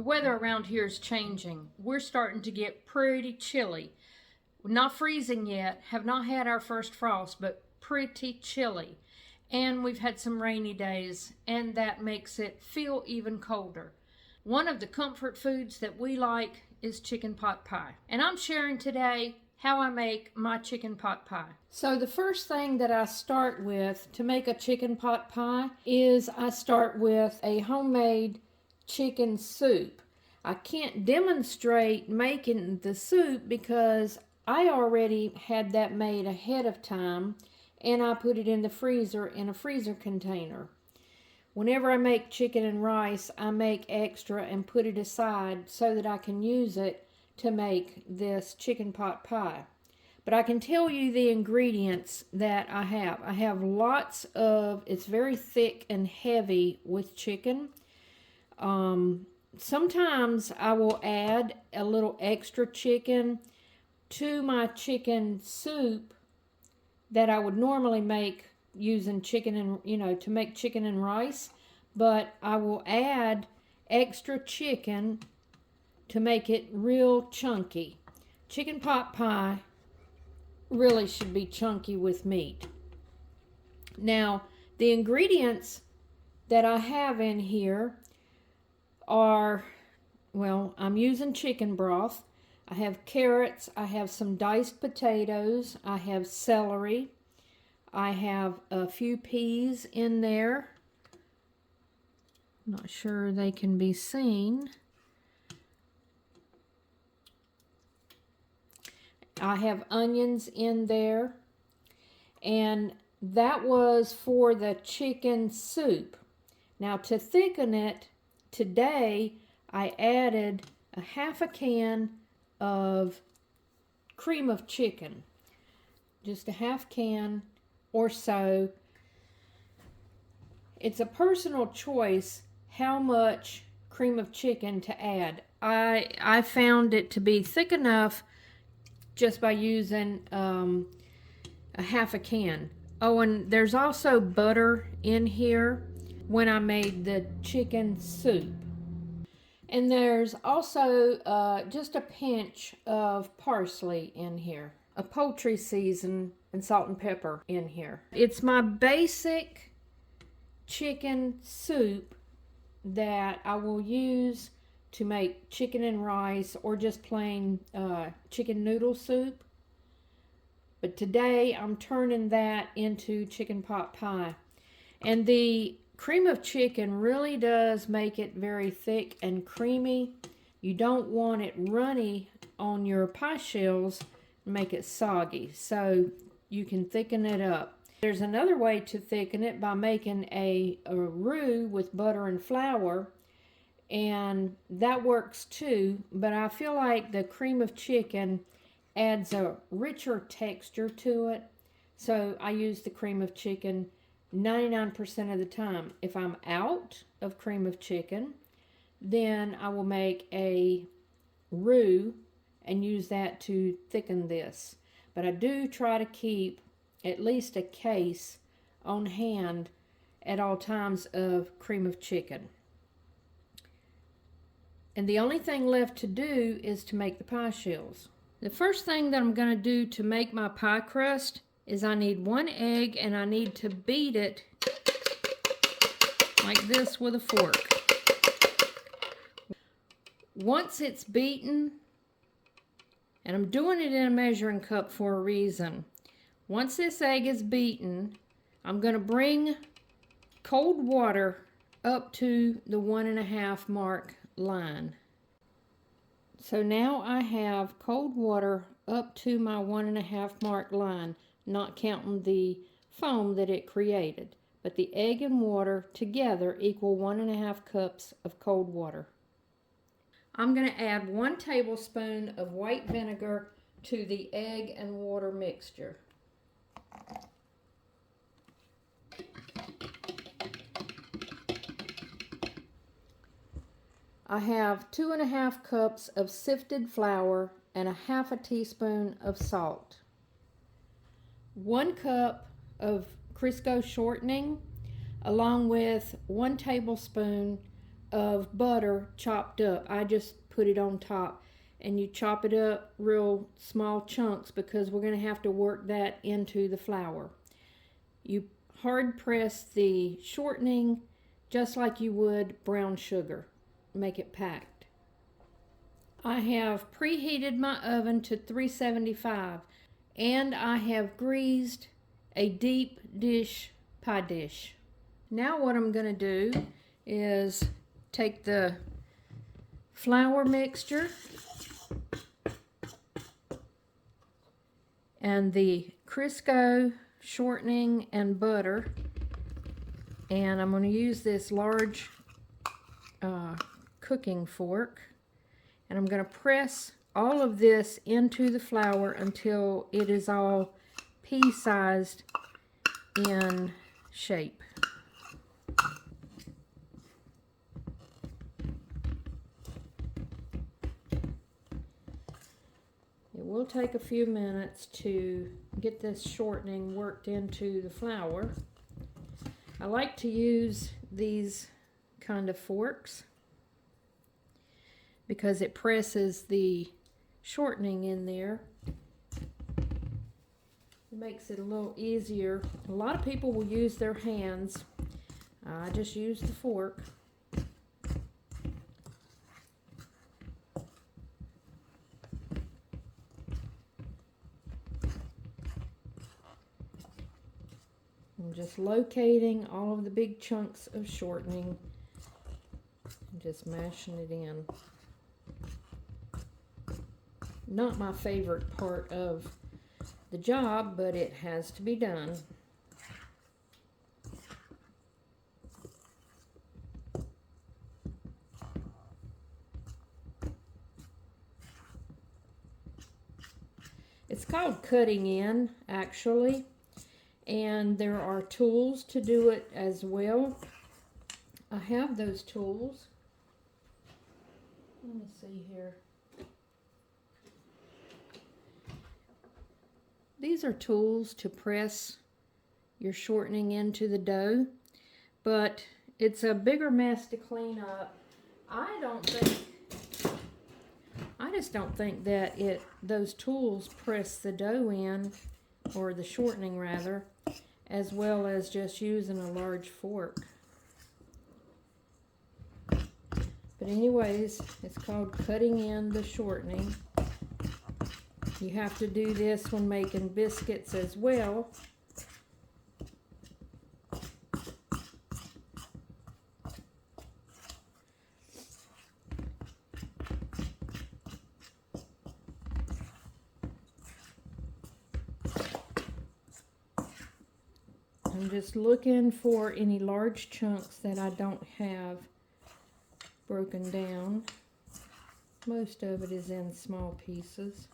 The weather around here is changing. We're starting to get pretty chilly. Not freezing yet, have not had our first frost, but pretty chilly. And we've had some rainy days, and that makes it feel even colder. One of the comfort foods that we like is chicken pot pie. And I'm sharing today how I make my chicken pot pie. So the first thing that I start with to make a chicken pot pie is I start with a homemade chicken soup. I can't demonstrate making the soup because I already had that made ahead of time and I put it in the freezer in a freezer container. Whenever I make chicken and rice, I make extra and put it aside so that I can use it to make this chicken pot pie. But I can tell you the ingredients that I have. I have lots of, it's very thick and heavy with chicken. Sometimes I will add a little extra chicken to my chicken soup that I would normally make using chicken and, to make chicken and rice. But I will add extra chicken to make it real chunky. Chicken pot pie really should be chunky with meat. Now, the ingredients that I have in here are, well, I'm using chicken broth. I have carrots, I have some diced potatoes, I have celery, I have a few peas in there. Not sure they can be seen. I have onions in there, and that was for the chicken soup. Now to thicken it, today I added a half a can of cream of chicken. Just a half can or so. It's a personal choice how much cream of chicken to add. I found it to be thick enough just by using a half a can. Oh, and there's also butter in here when I made the chicken soup. And there's also just a pinch of parsley in here, a poultry season, and salt and pepper in here. It's my basic chicken soup that I will use to make chicken and rice or just plain chicken noodle soup. But today I'm turning that into chicken pot pie. And the cream of chicken really does make it very thick and creamy. You don't want it runny on your pie shells and make it soggy, so you can thicken it up. There's another way to thicken it by making a roux with butter and flour, and that works too, but I feel like the cream of chicken adds a richer texture to it, so I use the cream of chicken 99% of the time. If I'm out of cream of chicken, then I will make a roux and use that to thicken this. But I do try to keep at least a case on hand at all times of cream of chicken. And the only thing left to do is to make the pie shells. The first thing that I'm going to do to make my pie crust is I need 1 egg, and I need to beat it like this with a fork. Once it's beaten, and I'm doing it in a measuring cup for a reason. Once this egg is beaten, I'm going to bring cold water up to the 1.5 mark line. So now I have cold water up to my 1.5 mark line, not counting the foam that it created. But the egg and water together equal 1.5 cups of cold water. I'm going to add 1 tablespoon of white vinegar to the egg and water mixture. I have 2.5 cups of sifted flour and 1/2 teaspoon of salt. 1 cup of Crisco shortening, along with 1 tablespoon of butter chopped up. I just put it on top. And you chop it up real small chunks because we're going to have to work that into the flour. You hard press the shortening just like you would brown sugar. Make it packed. I have preheated my oven to 375 and I have greased a deep dish pie dish. Now what I'm going to do is take the flour mixture and the Crisco shortening and butter, and I'm going to use this large cooking fork, and I'm going to press all of this into the flour until it is all pea-sized in shape. It will take a few minutes to get this shortening worked into the flour. I like to use these kind of forks because it presses the shortening in there. It makes it a little easier. A lot of people will use their hands. I just use the fork. I'm just locating all of the big chunks of shortening and just mashing it in. Not my favorite part of the job, but it has to be done. It's called cutting in, actually, and there are tools to do it as well. I have those tools. Let me see here. These are tools to press your shortening into the dough, but it's a bigger mess to clean up. I just don't think that those tools press the dough in, or the shortening rather, as well as just using a large fork. But anyways, it's called cutting in the shortening. You have to do this when making biscuits as well. I'm just looking for any large chunks that I don't have broken down. Most of it is in small pieces.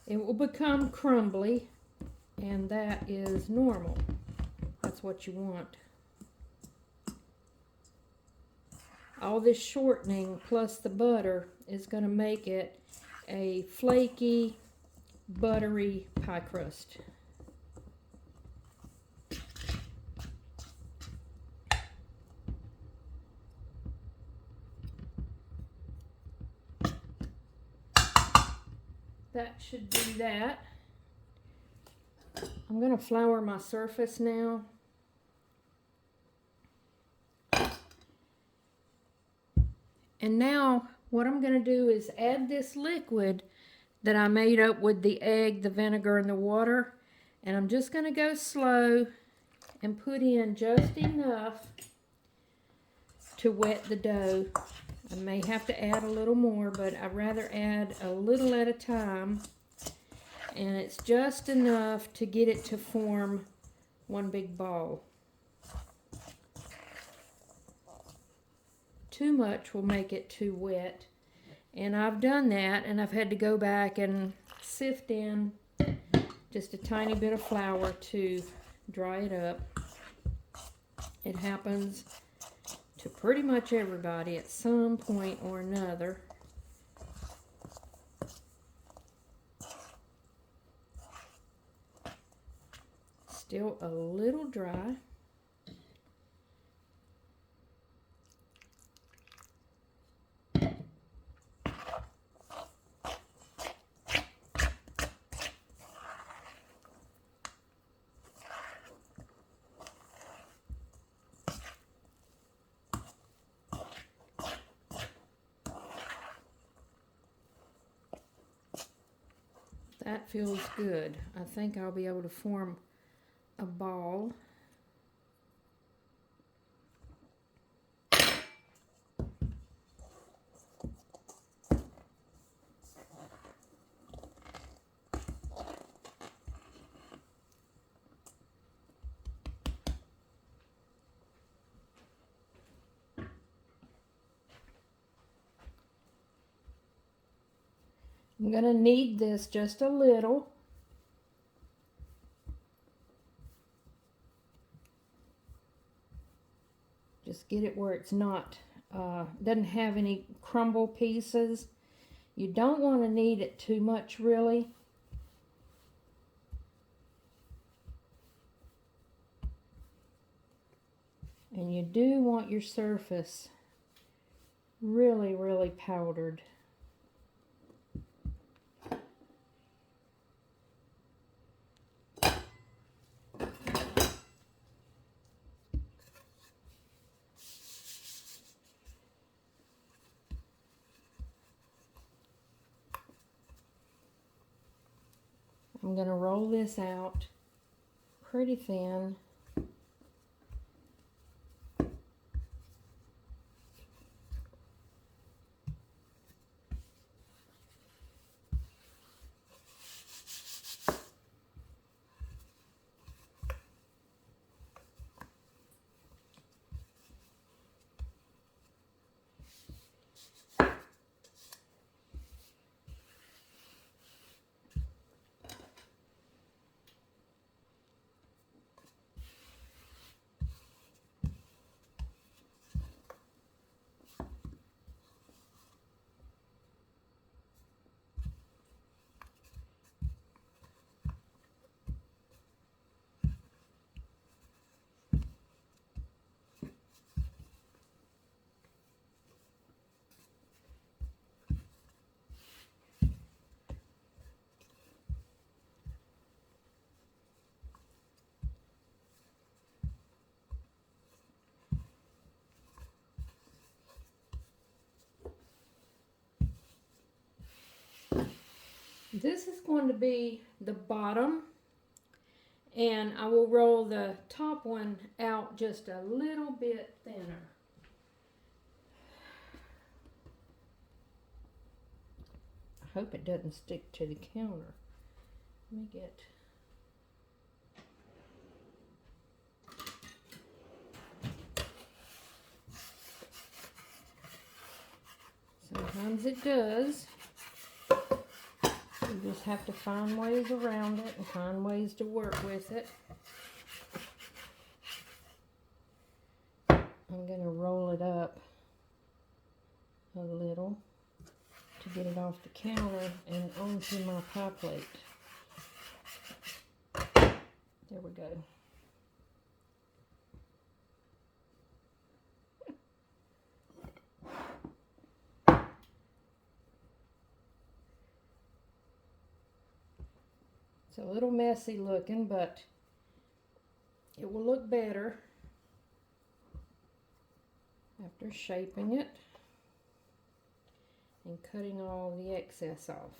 It will become crumbly, and that is normal. That's what you want. All this shortening plus the butter is going to make it a flaky, buttery pie crust. That should do that. I'm going to flour my surface now. And now what I'm going to do is add this liquid that I made up with the egg, the vinegar, and the water. And I'm just going to go slow and put in just enough to wet the dough. I may have to add a little more, but I'd rather add a little at a time. And it's just enough to get it to form one big ball. Too much will make it too wet. And I've done that, and I've had to go back and sift in just a tiny bit of flour to dry it up. It happens to pretty much everybody at some point or another. still a little dry. That feels good. I think I'll be able to form a ball. I'm going to knead this just a little. Just get it where it's not, doesn't have any crumble pieces. You don't want to knead it too much, really. And you do want your surface really, really powdered. I'm going to roll this out pretty thin. This is going to be the bottom, and I will roll the top one out just a little bit thinner. I hope it doesn't stick to the counter. Let me get... Sometimes it does. You just have to find ways around it and find ways to work with it. I'm going to roll it up a little to get it off the counter and onto my pie plate. There we go. It's a little messy looking, but it will look better after shaping it and cutting all the excess off.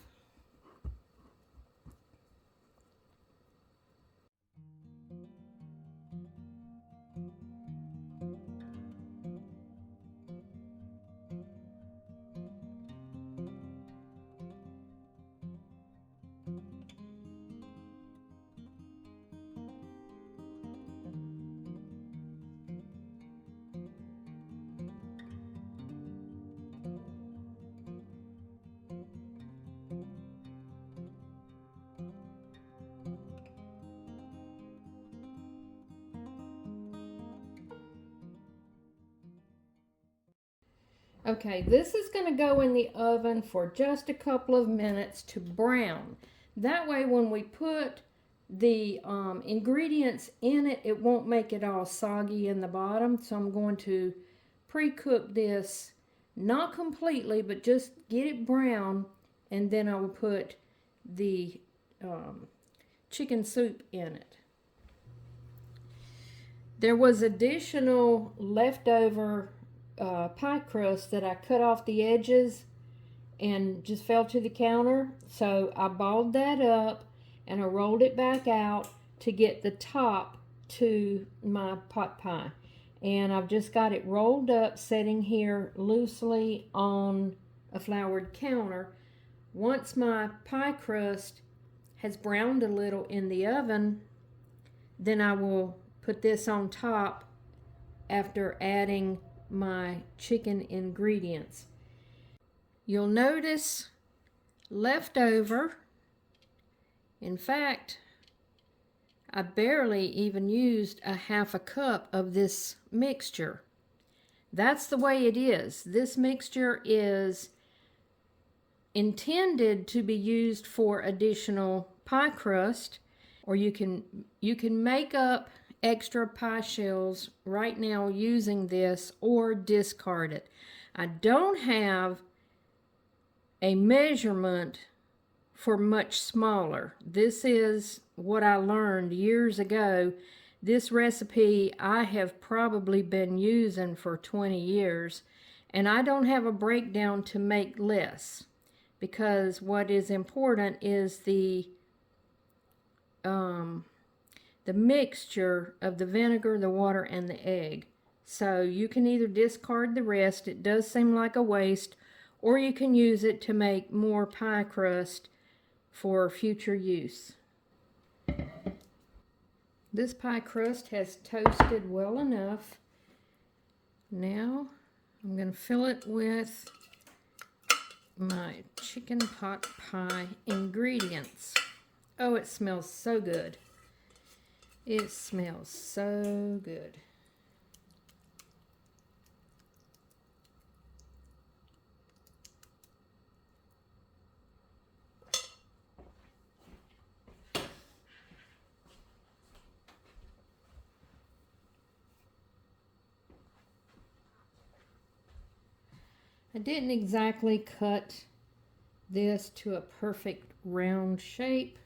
Okay, this is going to go in the oven for just a couple of minutes to brown. That way when we put the ingredients in it, it won't make it all soggy in the bottom. So I'm going to pre-cook this, not completely, but just get it brown, and then I will put the chicken soup in it. There was additional leftover pie crust that I cut off the edges and just fell to the counter. So I balled that up and I rolled it back out to get the top to my pot pie. And I've just got it rolled up, sitting here loosely on a floured counter. Once my pie crust has browned a little in the oven, then I will put this on top after adding my chicken ingredients. You'll notice leftover. In fact, I barely even used a half a cup of this mixture. That's the way it is. This mixture is intended to be used for additional pie crust, or you can make up extra pie shells right now using this, or discard it. I don't have a measurement for much smaller. This is what I learned years ago. This recipe I have probably been using for 20 years, and I don't have a breakdown to make less, because what is important is the mixture of the vinegar, the water, and the egg. So you can either discard the rest, it does seem like a waste, or you can use it to make more pie crust for future use. This pie crust has toasted well enough. Now I'm going to fill it with my chicken pot pie ingredients. Oh, it smells so good. It smells so good. I didn't exactly cut this to a perfect round shape,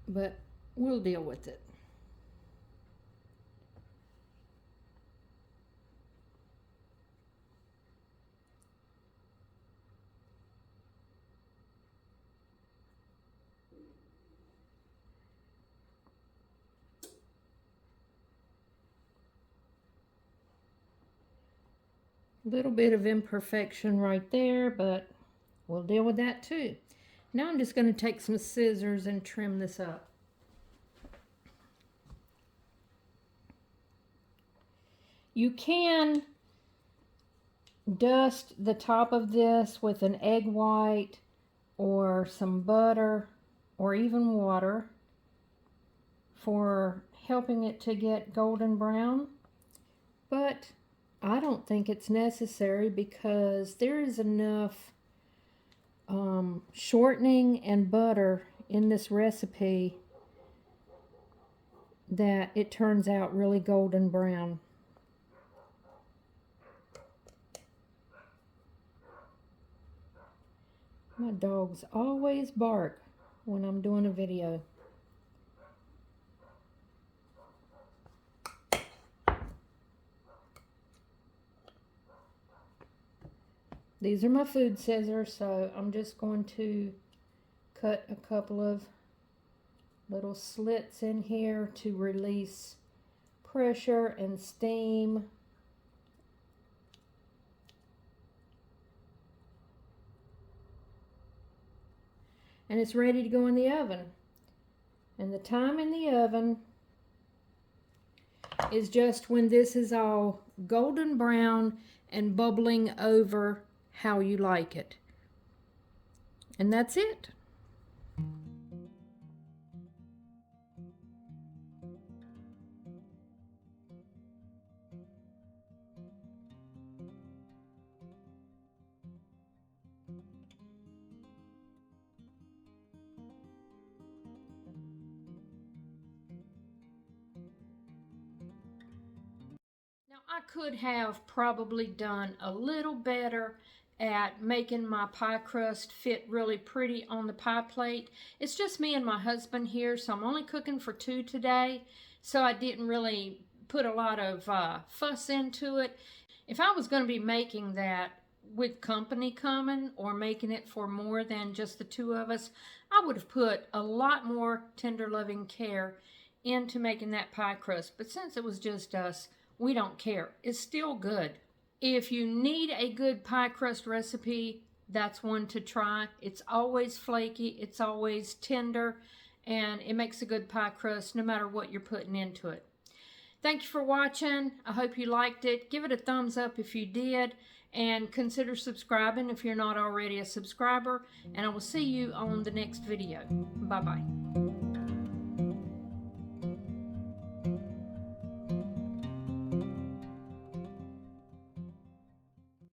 but we'll deal with it. A little bit of imperfection right there, but we'll deal with that too. Now I'm just going to take some scissors and trim this up. You can dust the top of this with an egg white or some butter or even water for helping it to get golden brown, but I don't think it's necessary because there is enough shortening and butter in this recipe that it turns out really golden brown. My dogs always bark when I'm doing a video. These are my food scissors, so I'm just going to cut a couple of little slits in here to release pressure and steam. And it's ready to go in the oven. And the time in the oven is just when this is all golden brown and bubbling over how you like it. And that's it. could have probably done a little better at making my pie crust fit really pretty on the pie plate. It's just me and my husband here, so I'm only cooking for 2 today, so I didn't really put a lot of fuss into it. If I was going to be making that with company coming or making it for more than just the 2 of us, I would have put a lot more tender loving care into making that pie crust. But since it was just us, we don't care. It's still good. If you need a good pie crust recipe, that's one to try. It's always flaky, it's always tender, and it makes a good pie crust no matter what you're putting into it. Thank you for watching. I hope you liked it. Give it a thumbs up if you did, and consider subscribing if you're not already a subscriber, and I will see you on the next video. Bye-bye.